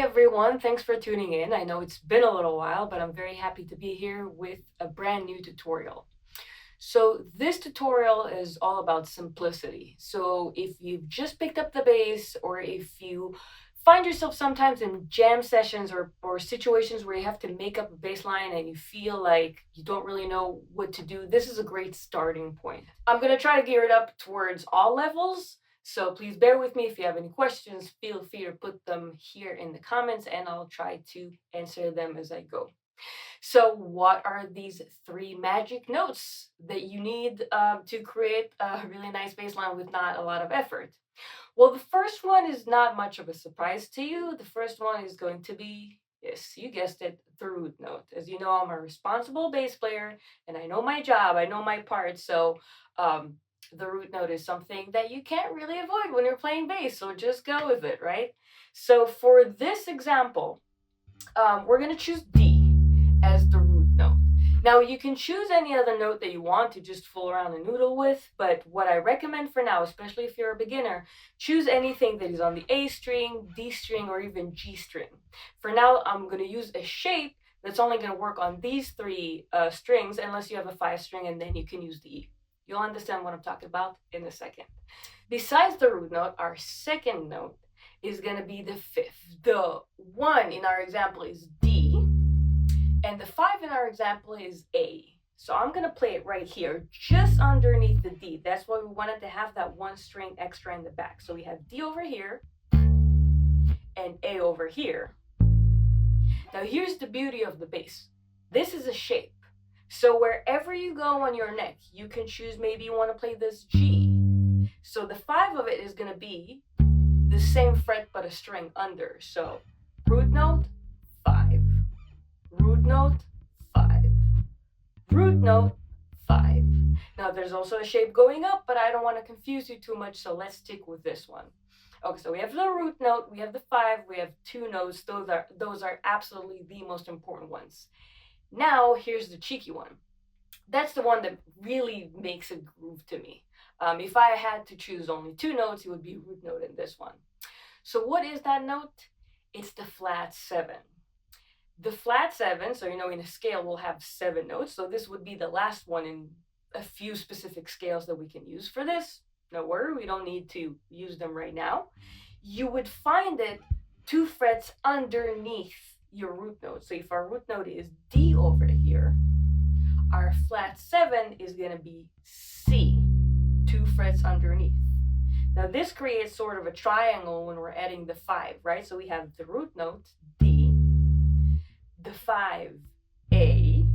everyone, thanks for tuning in. I know it's been a little while, but I'm very happy to be here with a brand new tutorial. So this tutorial is all about simplicity. So if you've just picked up the bass, or if you find yourself sometimes in jam sessions or situations where you have to make up a bass line and you feel like you don't really know what to do, this is a great starting point. I'm going to try to gear it up towards all levels. So please bear with me. If you have any questions, feel free to put them here in the comments and I'll try to answer them as I go. So what are these three magic notes that you need to create a really nice bass line with not a lot of effort? Well, the first one is not much of a surprise to you. The first one is going to be, yes, you guessed it, the root note. As you know, I'm a responsible bass player and I know my job, I know my part. So the root note is something that you can't really avoid when you're playing bass. So just go with it, right? So for this example, we're going to choose D as the root note. Now you can choose any other note that you want to just fool around and noodle with, but what I recommend for now, especially if you're a beginner, choose anything that is on the A string, D string, or even G string. For now, I'm going to use a shape that's only going to work on these three strings, unless you have a 5 string, and then you can use the E. You'll understand what I'm talking about in a second. Besides the root note, our second note is going to be the 5th. The 1 in our example is D, and the 5 in our example is A. So I'm going to play it right here, just underneath the D. That's why we wanted to have that 1 string extra in the back. So we have D over here and A over here. Now here's the beauty of the bass. This is a shape. So wherever you go on your neck, you can choose, maybe you want to play this G. So the 5 of it is going to be the same fret but a string under. So root note, 5. Root note, 5. Root note, 5. Now there's also a shape going up, but I don't want to confuse you too much, so let's stick with this one. Okay, so we have the root note, we have the 5, we have 2 notes. Those are absolutely the most important ones. Now here's the cheeky one. That's the one that really makes a groove to me. If I had to choose only 2 notes, it would be root note in this one. So what is that note? It's the flat 7. The flat 7, so in a scale we'll have 7 notes, so this would be the last one in a few specific scales that we can use for this. No worry, we don't need to use them right now. You would find it 2 frets underneath your root note. So if our root note is D over here, our flat 7 is going to be C, 2 frets underneath. Now this creates sort of a triangle when we're adding the 5, right? So we have the root note, D, the 5, A,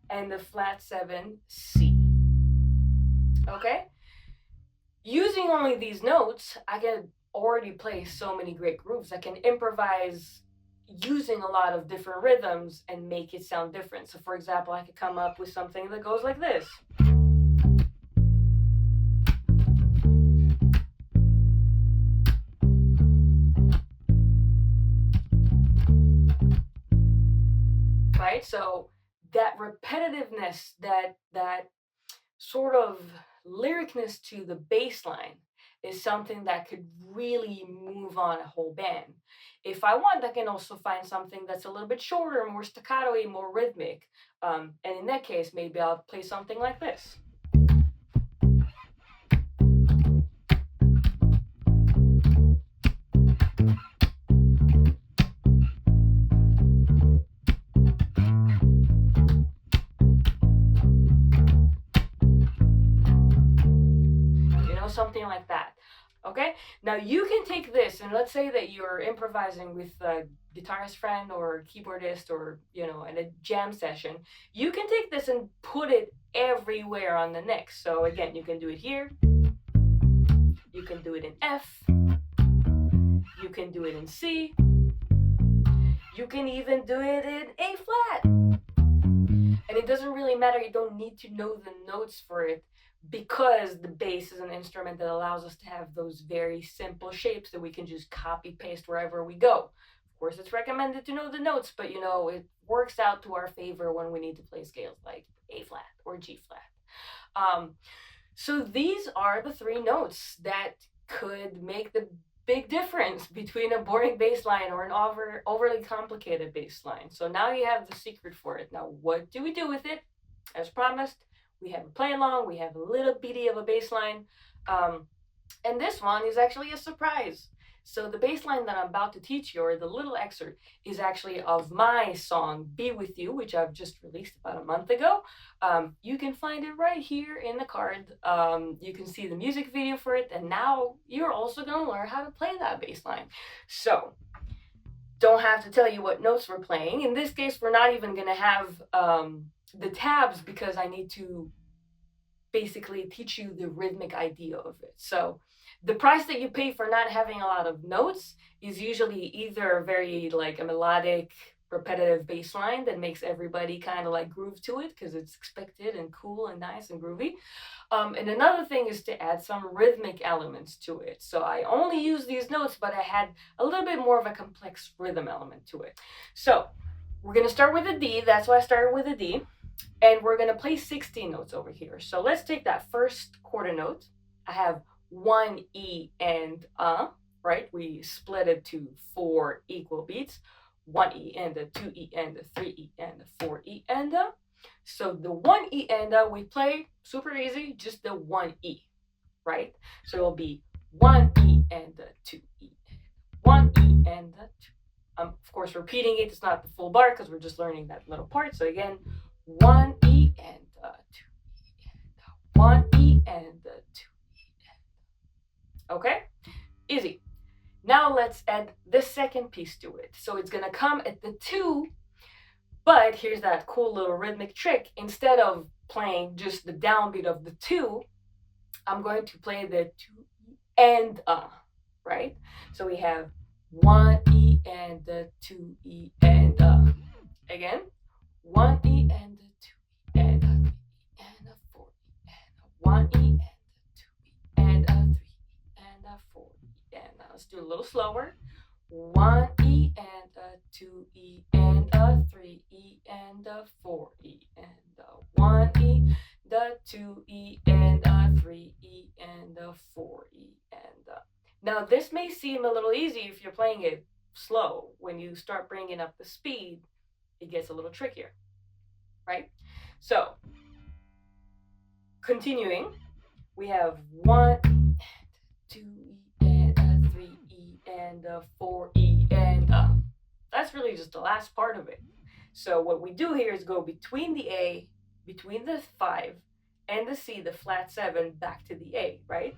and the flat 7, C. Okay? Using only these notes, I can already play so many great grooves. I can improvise using a lot of different rhythms and make it sound different. So for example, I could come up with something that goes like this. Right? So that repetitiveness, that sort of lyricness to the bass line is something that could really move on a whole band. If I want, I can also find something that's a little bit shorter, more staccato-y, more rhythmic. And in that case, maybe I'll play something like this. Something like that. Okay, now you can take this, and let's say that you're improvising with a guitarist friend or keyboardist, or in a jam session. You can take this and put it everywhere on the neck. So again, you can do it here, you can do it in F, you can do it in C, you can even do it in A flat. And it doesn't really matter, you don't need to know the notes for it, because the bass is an instrument that allows us to have those very simple shapes that we can just copy paste wherever we go. Of course, it's recommended to know the notes, but it works out to our favor when we need to play scales like A flat or G flat. So these are the 3 notes that could make the big difference between a boring bass line or an overly complicated bass line. So now you have the secret for it. Now, what do we do with it? As promised, we have a play along, we have a little bitty of a bass line. And this one is actually a surprise. So the bass line that I'm about to teach you, or the little excerpt, is actually of my song "Be With You," which I've just released about a month ago. You can find it right here in the card. You can see the music video for it, and now you're also going to learn how to play that bass line. So don't have to tell you what notes we're playing. In this case, we're not even going to have the tabs because I need to basically teach you the rhythmic idea of it. So the price that you pay for not having a lot of notes is usually either very like a melodic, repetitive bass line that makes everybody kind of like groove to it because it's expected and cool and nice and groovy. And another thing is to add some rhythmic elements to it. So I only use these notes, but I had a little bit more of a complex rhythm element to it. So we're going to start with a D. That's why I started with a D. And we're going to play 16 notes over here. So let's take that first quarter note. I have one E and right? We split it to 4 equal beats. 1 E and a 2 E and a 3 E and a 4 E and a. So the 1 E and a we play super easy, just the 1 E, right? So it'll be 1 E and a 2 E, 1 E and a 2. Of course, repeating it is not the full bar because we're just learning that little part. So again, 1 E and a 2 E and a 1 E and a 2 E and a. Okay? Easy. Now let's add the second piece to it. So it's gonna come at the 2, but here's that cool little rhythmic trick. Instead of playing just the downbeat of the 2, I'm going to play the 2 E and a, right? So we have 1 E and the 2 E and a. Again, 1 E and a 2 E and a 3 E and a 4 E and a 1 E and a 2 E and a 3 E and a 4 E and a. Let's do a little slower. 1 E and a 2 E and a 3 E and a 4 E and a 1 E, the 2 E and a 3 E and a 4 E and a. Now this may seem a little easy if you're playing it slow. When you start bringing up the speed, it gets a little trickier, right? So, continuing, we have 1 and 2 E and a 3 E and a 4 E and a. That's really just the last part of it. So what we do here is go between the A, between the 5, and the C, the flat 7, back to the A, right?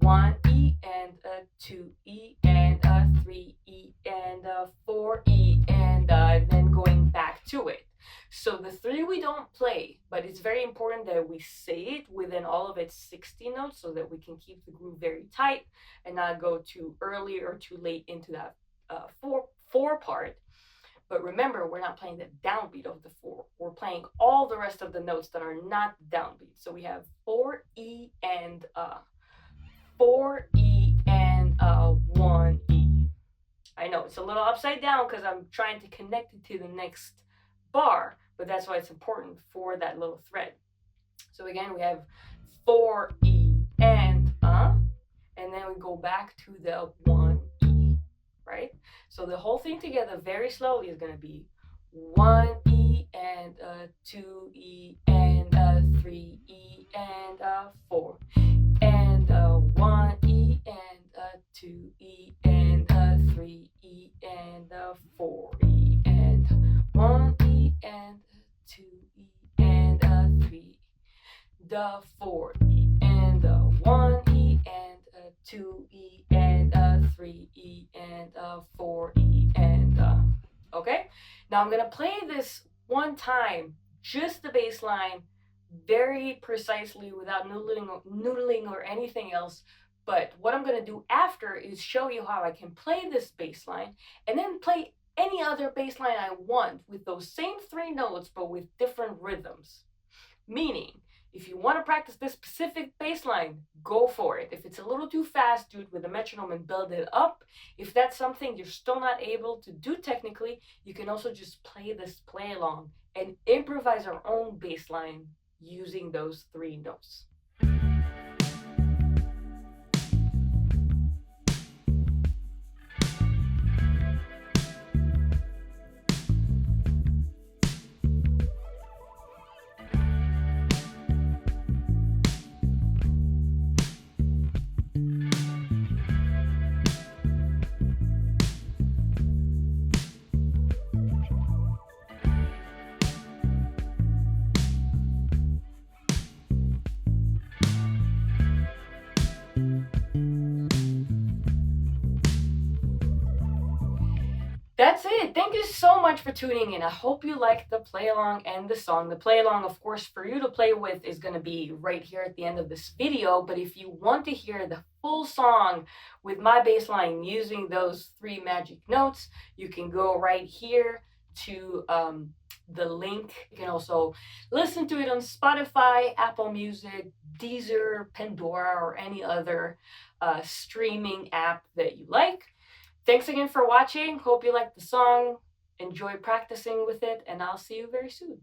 1 E and a 2 E and a 3 E and a 4 E and then going back to it. So the 3 we don't play, but it's very important that we say it within all of its 60 notes so that we can keep the groove very tight and not go too early or too late into that 4 part. But remember, we're not playing the downbeat of the 4. We're playing all the rest of the notes that are not downbeat. So we have 4 E and 4 E and 1 E. I know it's a little upside down because I'm trying to connect it to the next bar, but that's why it's important for that little thread. So again, we have 4 E and then we go back to the 1 E, right? So the whole thing together very slowly is going to be 1 E and 2 E and 3 E and 4 and 1 E and 2 E and 3 E and 4 E and 1 E and 2 E and 3 the 4 E and 1 E and 2 E and 3 E and 4 E and okay. Now I'm gonna play this one time, just the bass line, very precisely without noodling or anything else. But what I'm going to do after is show you how I can play this bass line and then play any other bass line I want with those same 3 notes but with different rhythms. Meaning, if you want to practice this specific bass line, go for it. If it's a little too fast, do it with a metronome and build it up. If that's something you're still not able to do technically, you can also just play this play along and improvise our own bass line using those 3 notes. That's it. Thank you so much for tuning in. I hope you liked the play along and the song. The play along, of course, for you to play with is going to be right here at the end of this video. But if you want to hear the full song with my bass line using those three magic notes, you can go right here to the link. You can also listen to it on Spotify, Apple Music, Deezer, Pandora, or any other streaming app that you like. Thanks again for watching. Hope you liked the song. Enjoy practicing with it, and I'll see you very soon.